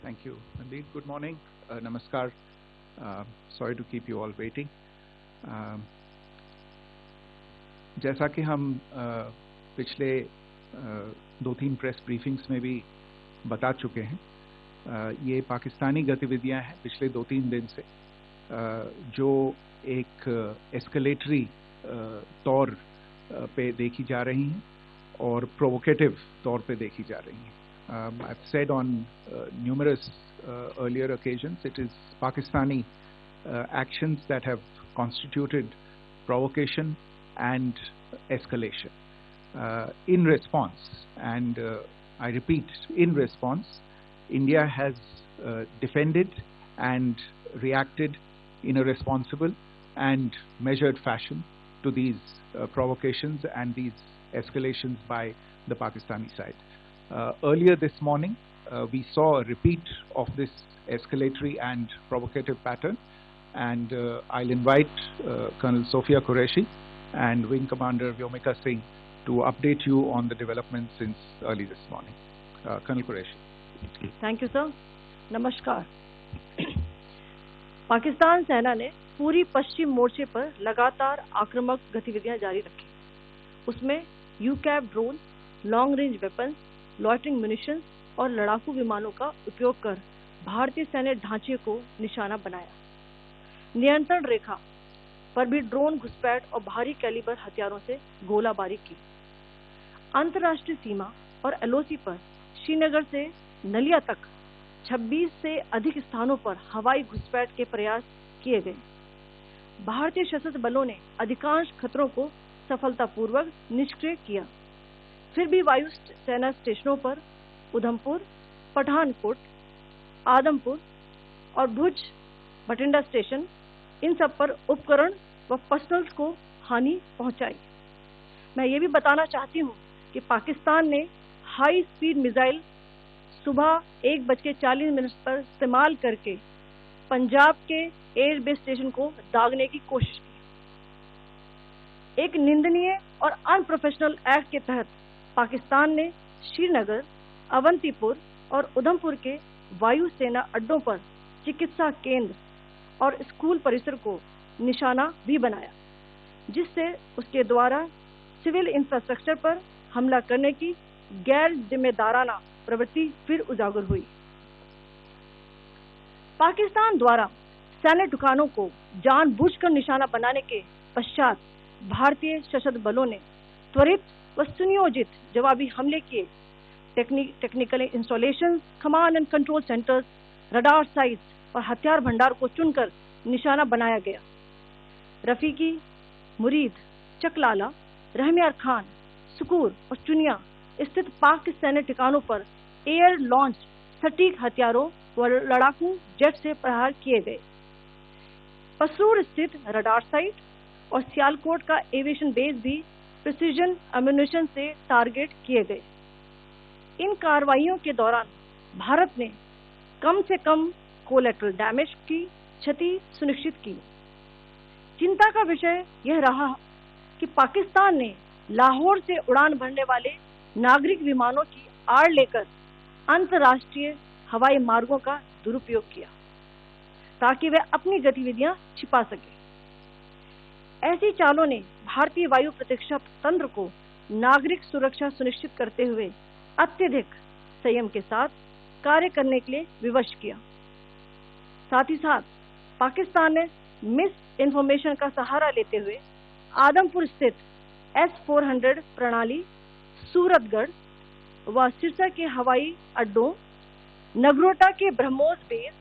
Thank you, Mandeep. Good morning. Namaskar. Sorry to keep you all waiting. जैसा कि हम पिछले 2-3 प्रेस ब्रीफिंग्स में भी बता चुके हैं, ये पाकिस्तानी गतिविधियां हैं पिछले 2-3 दिन से, जो एक एस्केलेटरी तौर पे देखी जा रही हैं और प्रोवोकेटिव तौर पे देखी जा रही हैं. I've said on numerous earlier occasions, it is Pakistani actions that have constituted provocation and escalation. In response, and I repeat, in response, India has defended and reacted in a responsible and measured fashion to these provocations and these escalations by the Pakistani side. Earlier this morning, we saw a repeat of this escalatory and provocative pattern, and I'll invite Colonel Sophia Qureshi and Wing Commander Vyomika Singh to update you on the developments since early this morning. Colonel Qureshi. Thank you, sir. नमस्कार. पाकिस्तान सेना ने पूरी पश्चिम मोर्चे पर लगातार आक्रामक गतिविधियां जारी रखी. उसमें UCAV drone, long range weapons, loitering munitions और लड़ाकू विमानों का उपयोग कर भारतीय सैन्य ढांचे को निशाना बनाया. नियंत्रण रेखा पर भी ड्रोन घुसपैठ और भारी कैलिबर हथियारों से गोलाबारी की. अंतर्राष्ट्रीय सीमा और एलओसी पर श्रीनगर से नलिया तक 26 से अधिक स्थानों पर हवाई घुसपैठ के प्रयास किए गए. भारतीय सशस्त्र बलों ने अधिकांश खतरों को सफलतापूर्वक निष्क्रिय किया. फिर भी वायु सेना स्टेशनों पर उधमपुर, पठानकोट, आदमपुर और भुज बठिंडा स्टेशन, इन सब पर उपकरण व पर्सनल्स को हानि पहुंचाई. मैं ये भी बताना चाहती हूं कि पाकिस्तान ने हाई स्पीड मिसाइल सुबह 1:40 पर इस्तेमाल करके पंजाब के एयरबेस स्टेशन को दागने की कोशिश की. एक निंदनीय और अनप्रोफेशनल एक्ट के तहत पाकिस्तान ने श्रीनगर, अवंतीपुर और उधमपुर के वायु सेना अड्डों पर चिकित्सा केंद्र और स्कूल परिसर को निशाना भी बनाया, जिससे उसके द्वारा सिविल इंफ्रास्ट्रक्चर पर हमला करने की गैर जिम्मेदाराना प्रवृत्ति फिर उजागर हुई. पाकिस्तान द्वारा सैन्य ठिकानों को जानबूझकर निशाना बनाने के पश्चात भारतीय सशस्त्र बलों ने त्वरित व सुनियोजित जवाबी हमले किए. Technical installations, command and control centres, radar sites और हथियार भंडार को चुनकर निशाना बनाया गया. रफीकी, मुरीद, चकलाला, रहमियार खान, सुकूर और चुनिया स्थित पाक सैन्य ठिकानों पर एयर लॉन्च सटीक हथियारों व लड़ाकू जेट से प्रहार किए गए. पसरूर स्थित रडार साइट और सियालकोट का एविएशन बेस भी प्रिसीजन एम्यूनिशन से टारगेट किए गए. इन कार्रवाइयों के दौरान भारत ने कम से कम कोलैटरल डैमेज की क्षति सुनिश्चित की. चिंता का विषय यह रहा कि पाकिस्तान ने लाहौर से उड़ान भरने वाले नागरिक विमानों की आड़ लेकर अंतर्राष्ट्रीय हवाई मार्गों का दुरुपयोग किया ताकि वे अपनी गतिविधियां छिपा सके. ऐसी चालों ने भारतीय वायु प्रतिरक्षा तंत्र को नागरिक सुरक्षा सुनिश्चित करते हुए अत्यधिक संयम के साथ कार्य करने के लिए विवश किया. साथ ही साथ पाकिस्तान ने मिस इन्फॉर्मेशन का सहारा लेते हुए आदमपुर स्थित S-400 प्रणाली, सूरतगढ़ व सिरसा के हवाई अड्डों, नगरोटा के ब्रह्मोस बेस,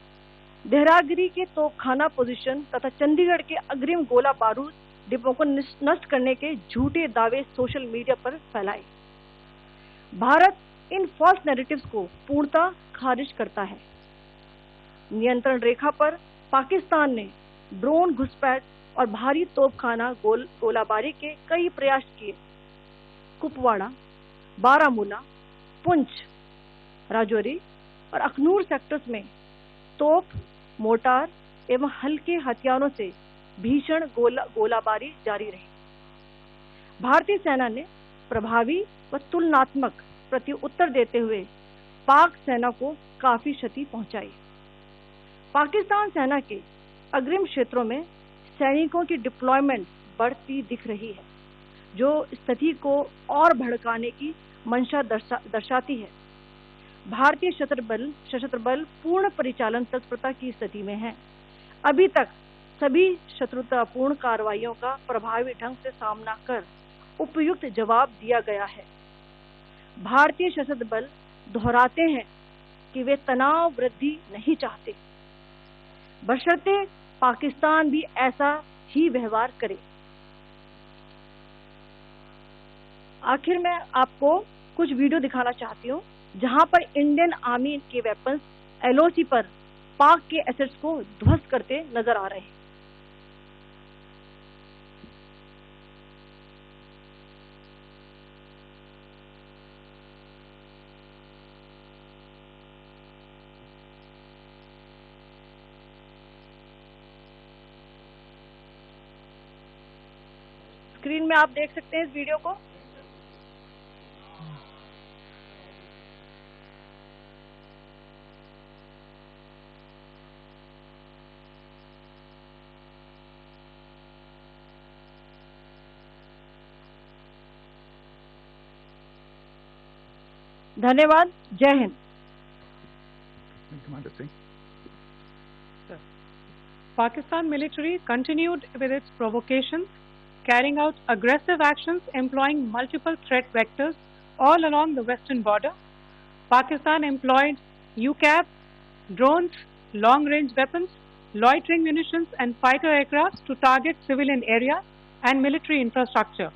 देहरागिरी के तोपखाना पोजीशन तथा चंडीगढ़ के अग्रिम गोला बारूद डिपो को नष्ट करने के झूठे दावे सोशल मीडिया पर फैलाए. भारत इन फॉल्स नैरेटिव्स को पूर्णतः खारिज करता है. नियंत्रण रेखा पर पाकिस्तान ने ड्रोन घुसपैठ और भारी तोपखाना गोलाबारी के कई प्रयास किए. कुपवाड़ा, बारामूला, पुंछ, राजौरी और अखनूर सेक्टर्स में तोप, मोर्टार एवं हल्के हथियारों से भीषण गोलाबारी जारी रही. भारतीय सेना ने प्रभावी व तुलनात्मक प्रत्युत्तर देते हुए पाक सेना को काफी क्षति पहुंचाई। पाकिस्तान सेना के अग्रिम क्षेत्रों में सैनिकों की डिप्लॉयमेंट बढ़ती दिख रही है, जो स्थिति को और भड़काने की मंशा दर्शाती है। भारतीय सशस्त्र बल पूर्ण परिचालन तत्परता की स्थिति में है। अभी तक सभी शत्रुतापूर्ण कार्रवाइयों का प्रभावी ढंग से सामना कर उपयुक्त जवाब दिया गया है। भारतीय सशस्त्र बल दोहराते हैं कि वे तनाव वृद्धि नहीं चाहते, बशर्ते पाकिस्तान भी ऐसा ही व्यवहार करे। आखिर में आपको कुछ वीडियो दिखाना चाहती हूँ जहां पर इंडियन आर्मी के वेपन्स एलओसी पर पाक के एसेट्स को ध्वस्त करते नजर आ रहे हैं। स्क्रीन में आप देख सकते हैं इस वीडियो को। धन्यवाद। जय Hind. Pakistan military continued with its provocations, carrying out aggressive actions employing multiple threat vectors all along the western border. Pakistan employed UCAV, drones, long-range weapons, loitering munitions and fighter aircraft to target civilian areas and military infrastructure.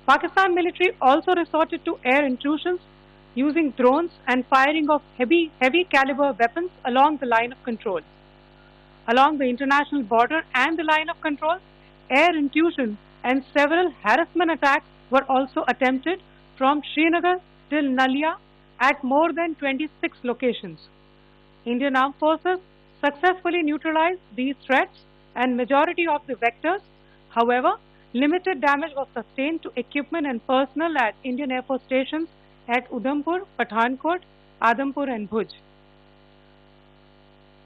Pakistan military also resorted to air intrusions using drones and firing of heavy caliber weapons along the line of control. Along the international border and the line of control, air intrusion and several harassment attacks were also attempted from Srinagar till Nalia at more than 26 locations. Indian Armed Forces successfully neutralized these threats and majority of the vectors. However, limited damage was sustained to equipment and personnel at Indian Air Force stations at Udhampur, Pathankot, Adampur and Bhuj.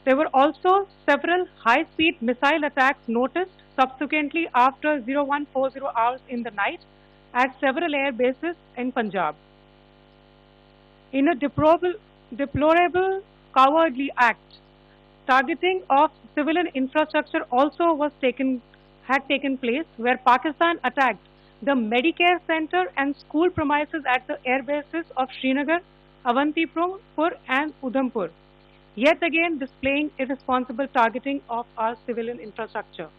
There were also several high-speed missile attacks noticed subsequently after 0140 hours in the night at several air bases in Punjab. In a deplorable cowardly act, targeting of civilian infrastructure also had taken place, where Pakistan attacked the Medicare Center and school premises at the air bases of Srinagar, Avantipur and Udhampur, yet again displaying irresponsible targeting of our civilian infrastructure.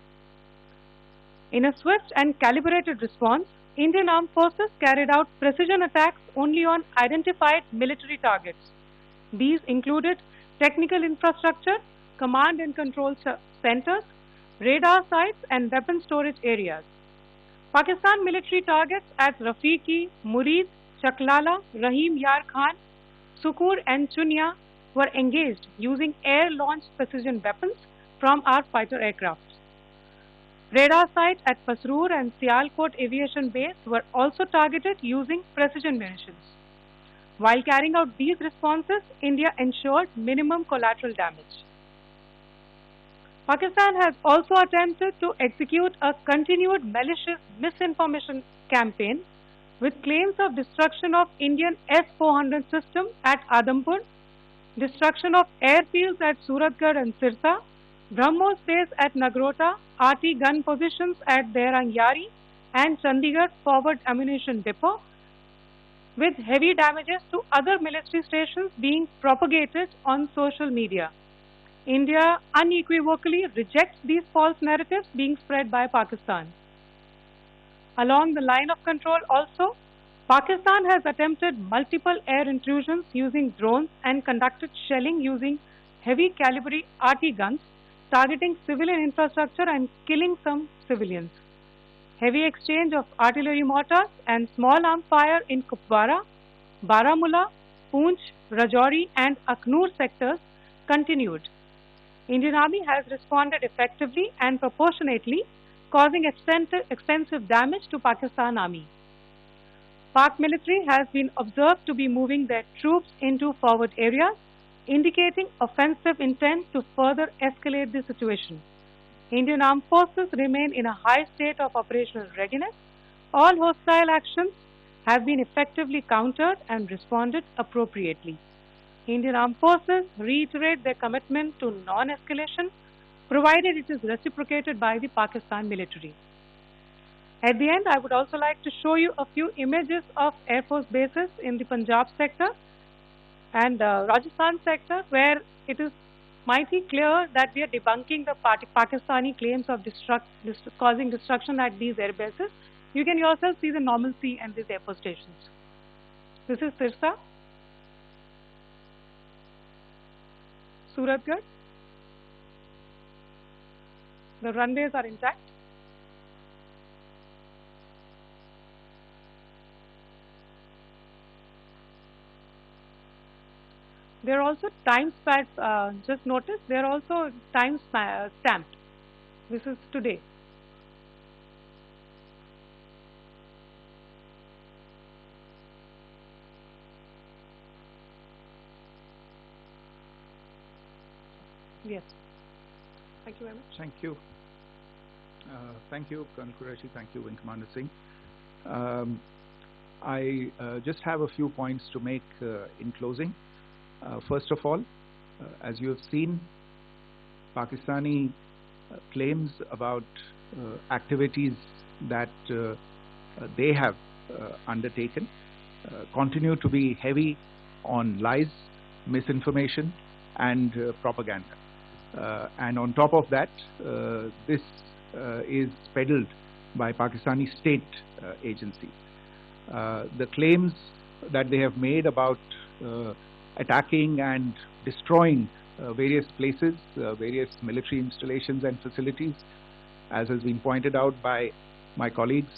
In a swift and calibrated response, Indian Armed Forces carried out precision attacks only on identified military targets. These included technical infrastructure, command and control centers, radar sites and weapon storage areas. Pakistan military targets at Rafiqi, Murid, Chaklala, Rahim Yar Khan, Sukur and Chunya were engaged using air-launched precision weapons from our fighter aircraft. Radar sites at Pasroor and Sialkot Aviation Base were also targeted using precision munitions. While carrying out these responses, India ensured minimum collateral damage. Pakistan has also attempted to execute a continued malicious misinformation campaign with claims of destruction of Indian S-400 system at Adampur, destruction of airfields at Suratgarh and Sirsa, BrahMos base at Nagrota, RT gun positions at Dehrangyari and Chandigarh forward ammunition depot, with heavy damages to other military stations being propagated on social media. India unequivocally rejects these false narratives being spread by Pakistan. Along the line of control also, Pakistan has attempted multiple air intrusions using drones and conducted shelling using heavy caliber RT guns, targeting civilian infrastructure and killing some civilians. Heavy exchange of artillery mortars and small arms fire in Kupwara, Baramulla, Poonch, Rajouri and Aknoor sectors continued. Indian Army has responded effectively and proportionately, causing extensive damage to Pakistan Army. Pak military has been observed to be moving their troops into forward areas, indicating offensive intent to further escalate the situation. Indian Armed Forces remain in a high state of operational readiness. All hostile actions have been effectively countered and responded appropriately. Indian Armed Forces reiterate their commitment to non-escalation, provided it is reciprocated by the Pakistan military. At the end, I would also like to show you a few images of Air Force bases in the Punjab sector and Rajasthan sector, where it is mighty clear that we are debunking the Pakistani claims of causing destruction at these air bases. You can yourself see the normalcy and these air force stations. This is Sirsa, Suratgarh. The runways are intact. There are also time stamped. Just notice there are also time stamped. This is today. Yes. Thank you very much. Thank you. Thank you, Colonel Qureshi. Thank you, Wing Commander Singh. I just have a few points to make in closing. First of all, as you have seen, Pakistani claims about activities that they have undertaken continue to be heavy on lies, misinformation, and propaganda. And on top of that, this is peddled by Pakistani state agencies. The claims that they have made about attacking and destroying various places, various military installations and facilities, as has been pointed out by my colleagues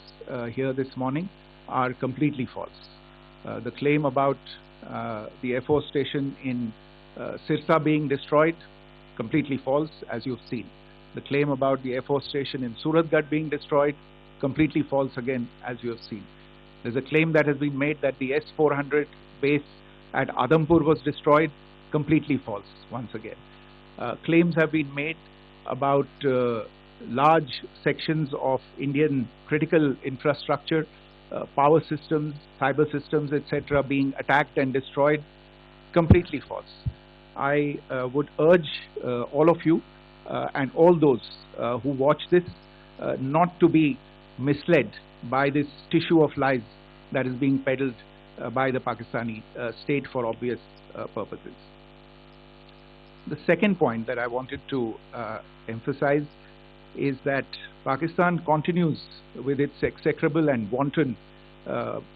here this morning, are completely false. The claim about the Air Force station in Sirsa being destroyed, completely false, as you've seen. The claim about the Air Force station in Suratgarh being destroyed, completely false again, as you have seen. There's a claim that has been made that the S-400 base at Adampur was destroyed, completely false once again. Claims have been made about large sections of Indian critical infrastructure, power systems, cyber systems, etc. being attacked and destroyed, completely false. I would urge all of you and all those who watch this not to be misled by this tissue of lies that is being peddled by the Pakistani state for obvious purposes. The second point that I wanted to emphasize is that Pakistan continues with its execrable and wanton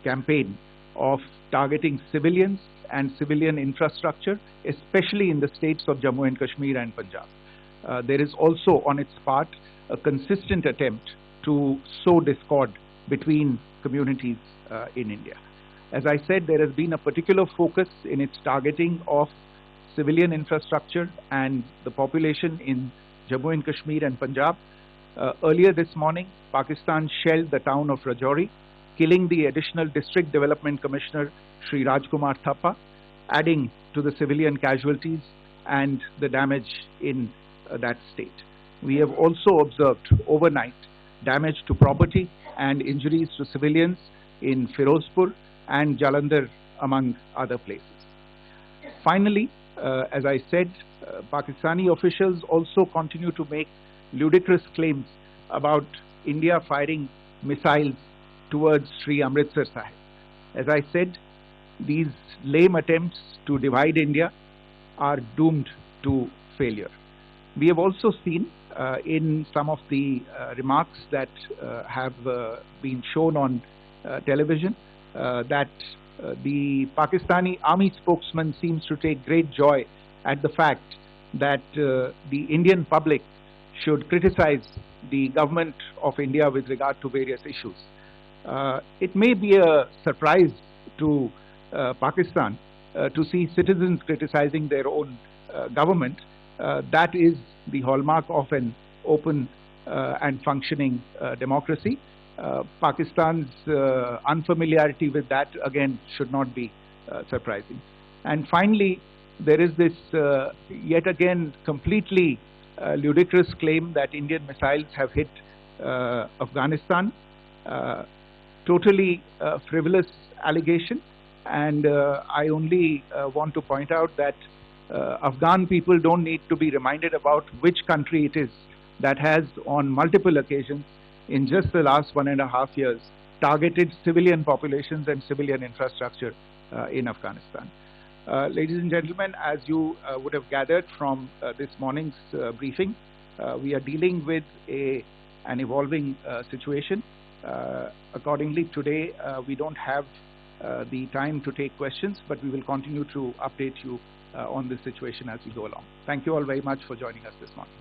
campaign of targeting civilians and civilian infrastructure, especially in the states of Jammu and Kashmir and Punjab. There is also on its part a consistent attempt to sow discord between communities in India. As I said, there has been a particular focus in its targeting of civilian infrastructure and the population in Jammu and Kashmir and Punjab. Earlier this morning, Pakistan shelled the town of Rajouri, killing the additional District Development Commissioner, Shri Rajkumar Thappa, adding to the civilian casualties and the damage in that state. We have also observed overnight damage to property and injuries to civilians in Firozpur and Jalandhar, among other places. Finally, as I said, Pakistani officials also continue to make ludicrous claims about India firing missiles towards Sri Amritsar Sahib. As I said, these lame attempts to divide India are doomed to failure. We have also seen in some of the remarks that have been shown on television that the Pakistani army spokesman seems to take great joy at the fact that the Indian public should criticize the government of India with regard to various issues. It may be a surprise to Pakistan to see citizens criticizing their own government. That is the hallmark of an open and functioning democracy. Pakistan's unfamiliarity with that, again, should not be surprising. And finally, there is this yet again completely ludicrous claim that Indian missiles have hit Afghanistan. Totally frivolous allegation, and I only want to point out that Afghan people don't need to be reminded about which country it is that has on multiple occasions in just the last 1.5 years targeted civilian populations and civilian infrastructure in Afghanistan. Ladies and gentlemen, as you would have gathered from this morning's briefing, we are dealing with an evolving situation. Accordingly, today we don't have the time to take questions, but we will continue to update you on this situation as we go along. Thank you all very much for joining us this morning.